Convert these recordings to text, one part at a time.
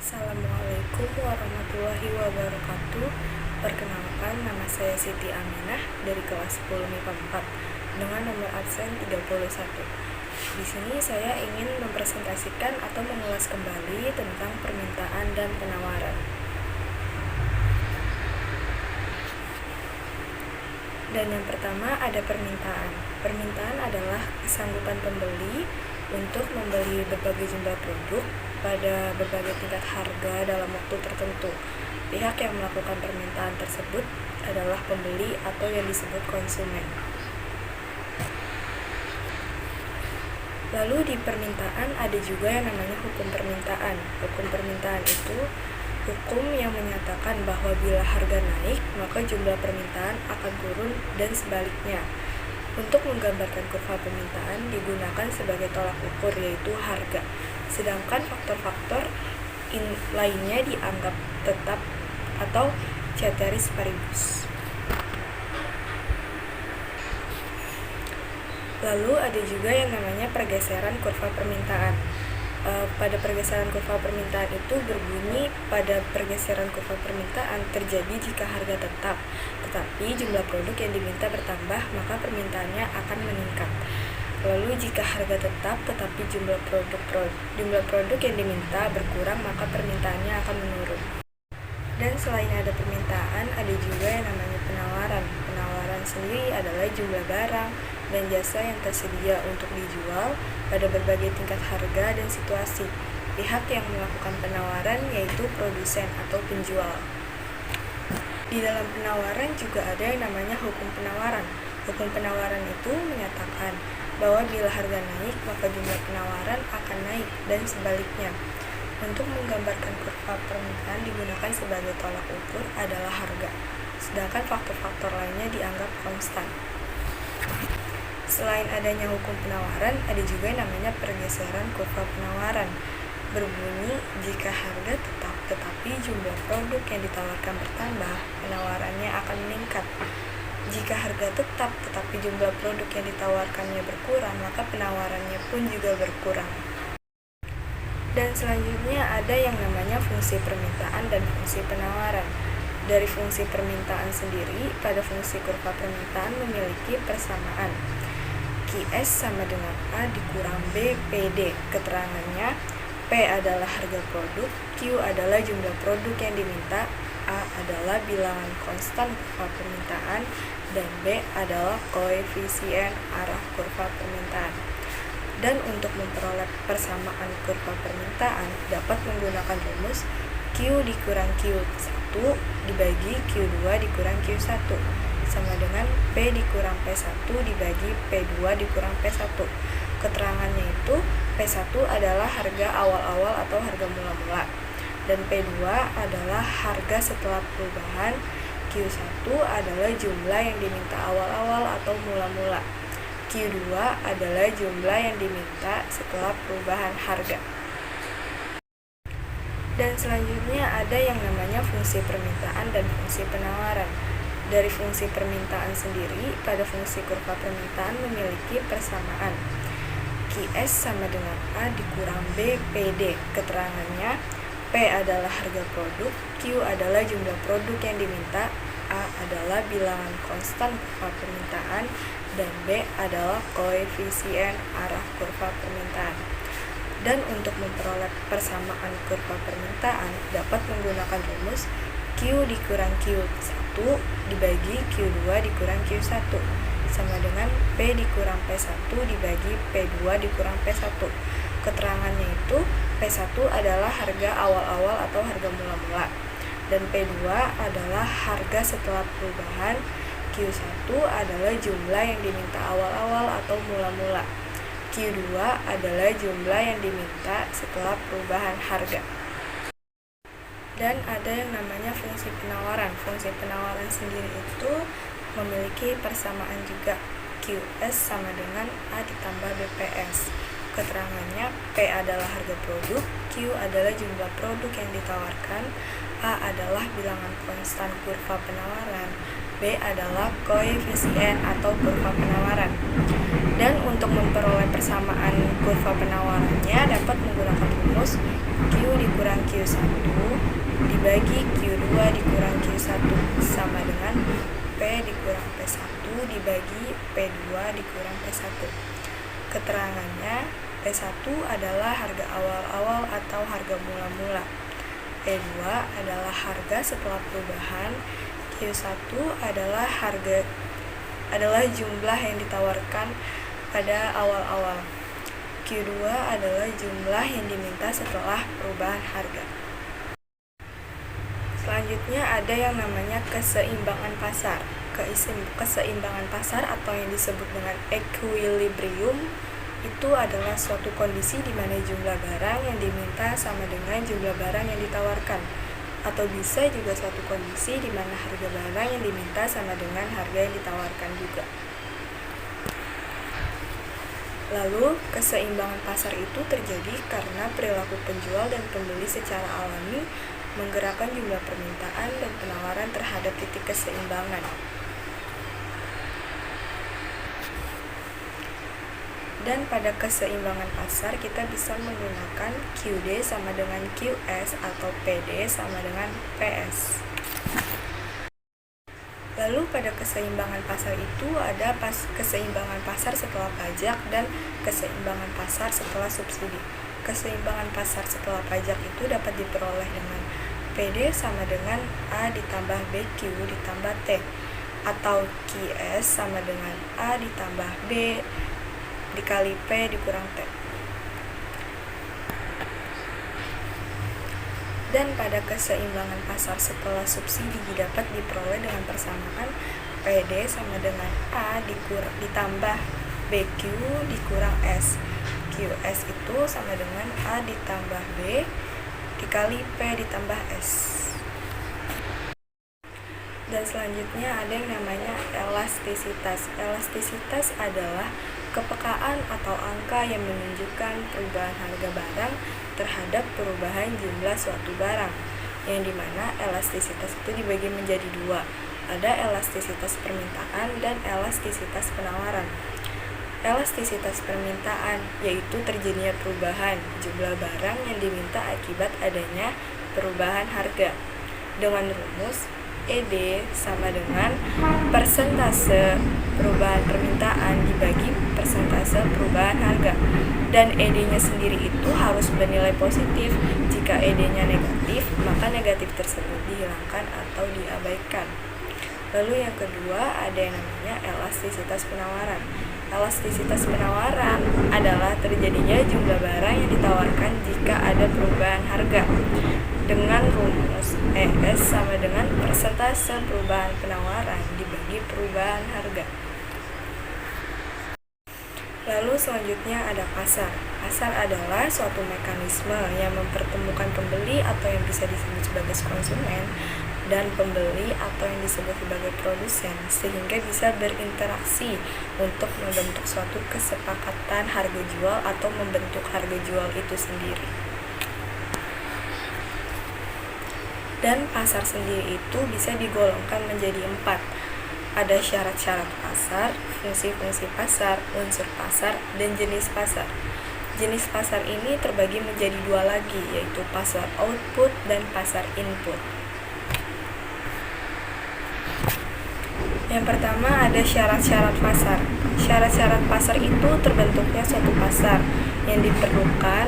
Assalamualaikum warahmatullahi wabarakatuh. Perkenalkan, nama saya Siti Aminah dari kelas 10 MIPA 4 dengan nomor absen 31. Di sini saya ingin mempresentasikan atau mengulas kembali tentang permintaan dan penawaran. Dan yang pertama ada permintaan. Permintaan adalah kesanggupan pembeli untuk membeli berbagai jumlah produk pada berbagai tingkat harga dalam waktu tertentu. Pihak yang melakukan permintaan tersebut adalah pembeli atau yang disebut konsumen. Lalu di permintaan ada juga yang namanya hukum permintaan. Hukum permintaan itu hukum yang menyatakan bahwa bila harga naik, maka jumlah permintaan akan turun dan sebaliknya. Untuk menggambarkan kurva permintaan digunakan sebagai tolak ukur, yaitu harga. Sedangkan faktor-faktor lainnya dianggap tetap atau ceteris paribus. Lalu ada juga yang namanya pergeseran kurva permintaan. Pada pergeseran kurva permintaan itu berbunyi pada pergeseran kurva permintaan terjadi jika harga tetap, tetapi jumlah produk yang diminta bertambah, maka permintaannya akan meningkat. Lalu jika harga tetap tetapi jumlah produk yang diminta berkurang, maka permintaannya akan menurun. Dan selain ada permintaan, ada juga yang namanya penawaran. Penawaran sendiri adalah jumlah barang dan jasa yang tersedia untuk dijual pada berbagai tingkat harga dan situasi. Pihak yang melakukan penawaran yaitu produsen atau penjual. Di dalam penawaran juga ada yang namanya hukum penawaran. Hukum penawaran itu menyatakan bahwa bila harga naik, maka jumlah penawaran akan naik dan sebaliknya. Untuk menggambarkan kurva permintaan digunakan sebagai tolak ukur adalah harga, sedangkan faktor-faktor lainnya dianggap konstan. Selain adanya hukum penawaran, ada juga yang namanya pergeseran kurva penawaran. Berbunyi, jika harga tetap tetapi jumlah produk yang ditawarkan bertambah, penawarannya akan meningkat. Jika harga tetap tetapi jumlah produk yang ditawarkannya berkurang, maka penawarannya pun juga berkurang. Dan selanjutnya ada yang namanya fungsi permintaan dan fungsi penawaran. Dari fungsi permintaan sendiri, pada fungsi kurva permintaan memiliki persamaan. QS sama dengan A dikurang B PD. Keterangannya, P adalah harga produk, Q adalah jumlah produk yang diminta, A adalah bilangan konstan kurva permintaan, dan B adalah koefisien arah kurva permintaan. Dan untuk memperoleh persamaan kurva permintaan dapat menggunakan rumus Q dikurang Q1 dibagi Q2 dikurang Q1 sama dengan P dikurang P1 dibagi P2 dikurang P1. Keterangannya itu P1 adalah harga awal-awal atau harga mula-mula, dan P2 adalah harga setelah perubahan, Q1 adalah jumlah yang diminta awal-awal atau mula-mula, Q2 adalah jumlah yang diminta setelah perubahan harga. Dan selanjutnya ada yang namanya fungsi permintaan dan fungsi penawaran. Dari fungsi permintaan sendiri, pada fungsi kurva permintaan memiliki persamaan. QS sama dengan A dikurang B PD. Keterangannya, P adalah harga produk, Q adalah jumlah produk yang diminta, A adalah bilangan konstan kurva permintaan, dan B adalah koefisien arah kurva permintaan. Dan untuk memperoleh persamaan kurva permintaan dapat menggunakan rumus Q dikurang Q1 dibagi Q2 dikurang Q1 sama dengan P dikurang P1 dibagi P2 dikurang P1. Keterangannya itu P1 adalah harga awal-awal atau harga mula-mula, dan P2 adalah harga setelah perubahan, Q1 adalah jumlah yang diminta awal-awal atau mula-mula, Q2 adalah jumlah yang diminta setelah perubahan harga. Dan ada yang namanya fungsi penawaran. Fungsi penawaran sendiri itu memiliki persamaan juga. QS sama dengan A ditambah BPS. Keterangannya, P adalah harga produk, Q adalah jumlah produk yang ditawarkan, A adalah bilangan konstan kurva penawaran, B adalah koefisien atau kurva penawaran. Dan untuk memperoleh persamaan kurva penawarannya dapat menggunakan rumus Q dikurang Q1 dibagi Q2 dikurang Q1 sama dengan P dikurang P1 dibagi P2 dikurang P1. Keterangannya, P1 adalah harga awal-awal atau harga mula-mula. P2 adalah harga setelah perubahan. Q1 adalah jumlah yang ditawarkan pada awal-awal. Q2 adalah jumlah yang diminta setelah perubahan harga. Selanjutnya ada yang namanya keseimbangan pasar. Keseimbangan pasar atau yang disebut dengan equilibrium itu adalah suatu kondisi di mana jumlah barang yang diminta sama dengan jumlah barang yang ditawarkan, atau bisa juga suatu kondisi di mana harga barang yang diminta sama dengan harga yang ditawarkan juga. Lalu, keseimbangan pasar itu terjadi karena perilaku penjual dan pembeli secara alami menggerakkan jumlah permintaan dan penawaran terhadap titik keseimbangan. Dan pada keseimbangan pasar kita bisa menggunakan QD sama dengan QS atau PD sama dengan PS. Lalu pada keseimbangan pasar itu ada keseimbangan pasar setelah pajak dan keseimbangan pasar setelah subsidi. Keseimbangan pasar setelah pajak itu dapat diperoleh dengan PD sama dengan A ditambah BQ ditambah T, atau QS sama dengan A ditambah B dikali P dikurang T. Dan pada keseimbangan pasar setelah subsidi dapat diperoleh dengan persamaan PD sama dengan A ditambah BQ dikurang S. QS itu sama dengan A ditambah B dikali P ditambah S. Dan selanjutnya ada yang namanya elastisitas. Elastisitas adalah kepekaan atau angka yang menunjukkan perubahan harga barang terhadap perubahan jumlah suatu barang, yang dimana elastisitas itu dibagi menjadi dua, ada elastisitas permintaan dan elastisitas penawaran. Elastisitas permintaan yaitu terjadinya perubahan jumlah barang yang diminta akibat adanya perubahan harga, dengan rumus ED sama dengan persentase perubahan permintaan dibagi persentase perubahan harga, dan ED-nya sendiri itu harus bernilai positif. Jika ED-nya negatif, maka negatif tersebut dihilangkan atau diabaikan. Lalu yang kedua ada yang namanya elastisitas penawaran. Elastisitas penawaran adalah terjadinya jumlah barang yang ditawarkan jika ada perubahan harga, dengan rumus ES sama dengan persentase perubahan penawaran dibagi perubahan harga. Lalu selanjutnya ada pasar. Pasar adalah suatu mekanisme yang mempertemukan pembeli atau yang bisa disebut sebagai konsumen dan pembeli atau yang disebut sebagai produsen, sehingga bisa berinteraksi untuk membentuk suatu kesepakatan harga jual atau membentuk harga jual itu sendiri. Dan pasar sendiri itu bisa digolongkan menjadi 4. Ada syarat-syarat pasar, fungsi-fungsi pasar, unsur pasar, dan jenis pasar. Jenis pasar ini terbagi menjadi 2 lagi, yaitu pasar output dan pasar input. Yang pertama ada syarat-syarat pasar. Syarat-syarat pasar itu terbentuknya suatu pasar yang diperlukan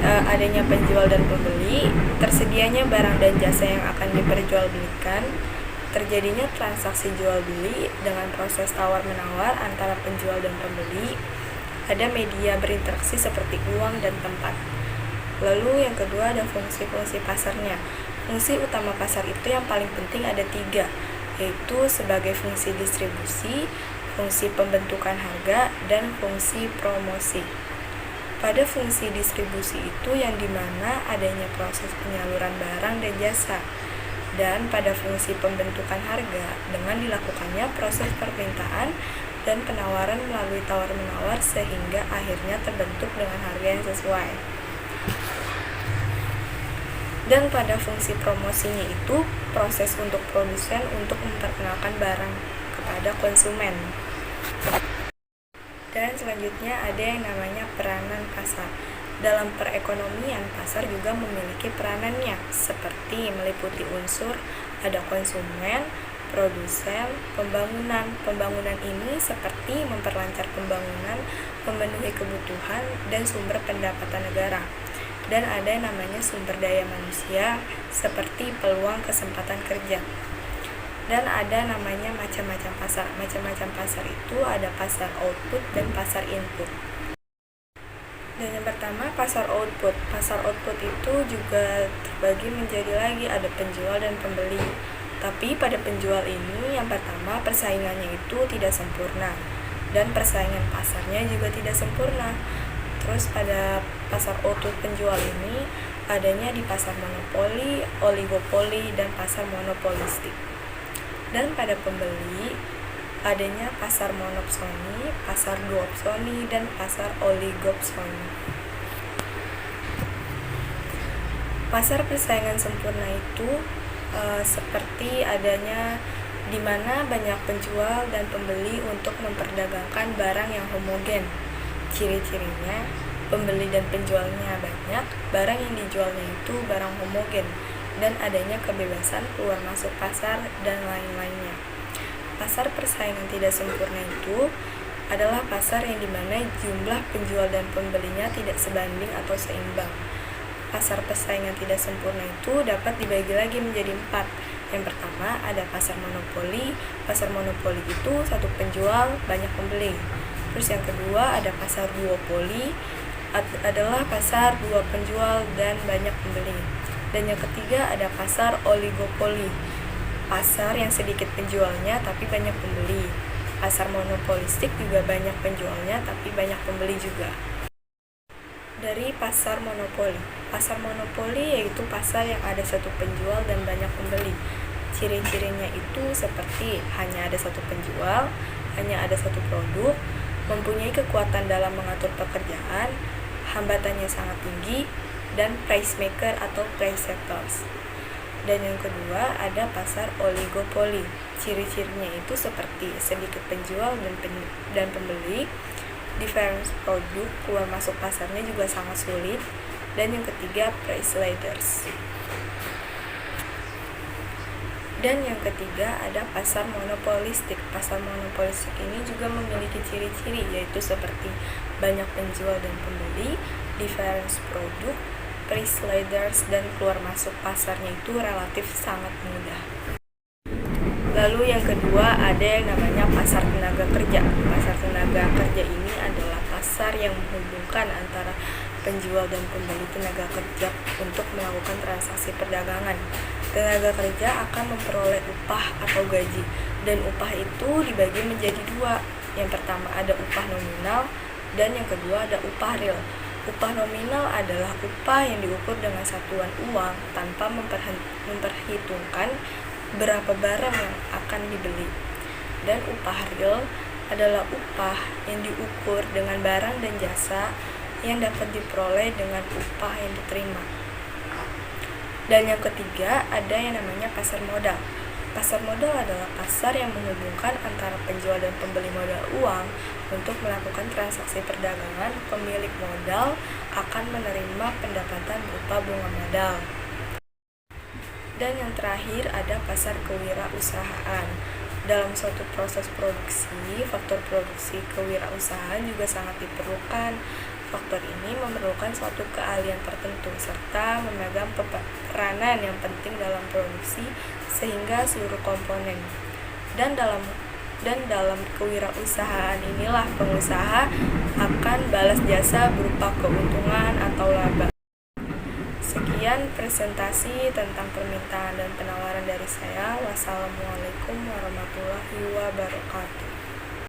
adanya penjual dan pembeli, tersedianya barang dan jasa yang akan diperjualbelikan, terjadinya transaksi jual beli dengan proses tawar-menawar antara penjual dan pembeli, ada media berinteraksi seperti uang dan tempat. Lalu yang kedua ada fungsi-fungsi pasarnya. Fungsi utama pasar itu yang paling penting ada 3, yaitu sebagai fungsi distribusi, fungsi pembentukan harga, dan fungsi promosi. Pada fungsi distribusi itu yang dimana adanya proses penyaluran barang dan jasa, dan pada fungsi pembentukan harga dengan dilakukannya proses permintaan dan penawaran melalui tawar-menawar sehingga akhirnya terbentuk dengan harga yang sesuai. Dan pada fungsi promosinya itu proses untuk produsen untuk memperkenalkan barang kepada konsumen. Dan selanjutnya ada yang namanya peranan pasar. Dalam perekonomian, pasar juga memiliki peranannya, seperti meliputi unsur ada konsumen, produsen, pembangunan. Pembangunan ini seperti memperlancar pembangunan, memenuhi kebutuhan, dan sumber pendapatan negara. Dan ada yang namanya sumber daya manusia, seperti peluang kesempatan kerja. Dan ada namanya macam-macam pasar. Macam-macam pasar itu ada pasar output dan pasar input. Dan yang pertama pasar output. Pasar output itu juga terbagi menjadi lagi ada penjual dan pembeli. Tapi pada penjual ini yang pertama persaingannya itu tidak sempurna dan persaingan pasarnya juga tidak sempurna. Terus pada pasar output penjual ini adanya di pasar monopoli, oligopoli, dan pasar monopolistik. Dan pada pembeli adanya pasar monopsoni, pasar duopsoni, dan pasar oligopsoni. Pasar persaingan sempurna itu seperti adanya di mana banyak penjual dan pembeli untuk memperdagangkan barang yang homogen. Ciri-cirinya pembeli dan penjualnya banyak, barang yang dijualnya itu barang homogen, dan adanya kebebasan keluar masuk pasar dan lain-lainnya. Pasar persaingan tidak sempurna itu adalah pasar yang dimana jumlah penjual dan pembelinya tidak sebanding atau seimbang. Pasar persaingan tidak sempurna itu dapat dibagi lagi menjadi 4. Yang pertama ada pasar monopoli. Pasar monopoli itu satu penjual, banyak pembeli. Terus yang kedua ada pasar duopoli, adalah pasar dua penjual dan banyak pembeli. Dan yang ketiga ada pasar oligopoli, pasar yang sedikit penjualnya tapi banyak pembeli. Pasar monopolistik juga banyak penjualnya tapi banyak pembeli juga. Dari pasar monopoli. Pasar monopoli yaitu pasar yang ada satu penjual dan banyak pembeli. Ciri-cirinya itu seperti hanya ada satu penjual, hanya ada satu produk, mempunyai kekuatan dalam mengatur pekerjaan, hambatannya sangat tinggi, dan price maker atau price setters. Dan yang kedua ada pasar oligopoli. Ciri-cirinya itu seperti sedikit penjual dan pembeli, difference produk, keluar masuk pasarnya juga sangat sulit. Dan yang ketiga price leaders. Dan yang ketiga ada pasar monopolistik. Pasar monopolistik ini juga memiliki ciri-ciri yaitu seperti banyak penjual dan pembeli, difference produk, price leaders, dan keluar masuk pasarnya itu relatif sangat mudah. Lalu yang kedua ada yang namanya pasar tenaga kerja. Pasar tenaga kerja ini adalah pasar yang menghubungkan antara penjual dan pembeli tenaga kerja untuk melakukan transaksi perdagangan. Tenaga kerja akan memperoleh upah atau gaji, dan upah itu dibagi menjadi dua. Yang pertama ada upah nominal, dan yang kedua ada upah real. Upah nominal adalah upah yang diukur dengan satuan uang tanpa memperhitungkan berapa barang yang akan dibeli. Dan upah real adalah upah yang diukur dengan barang dan jasa yang dapat diperoleh dengan upah yang diterima. Dan yang ketiga ada yang namanya pasar modal. Pasar modal adalah pasar yang menghubungkan antara penjual dan pembeli modal uang untuk melakukan transaksi perdagangan. Pemilik modal akan menerima pendapatan berupa bunga modal. Dan yang terakhir ada pasar kewirausahaan. Dalam suatu proses produksi, faktor produksi kewirausahaan juga sangat diperlukan. Faktor ini memerlukan suatu keahlian tertentu serta memegang peranan yang penting dalam produksi sehingga seluruh komponen. Dan dalam kewirausahaan inilah pengusaha akan balas jasa berupa keuntungan atau laba. Sekian presentasi tentang permintaan dan penawaran dari saya. Wassalamualaikum warahmatullahi wabarakatuh.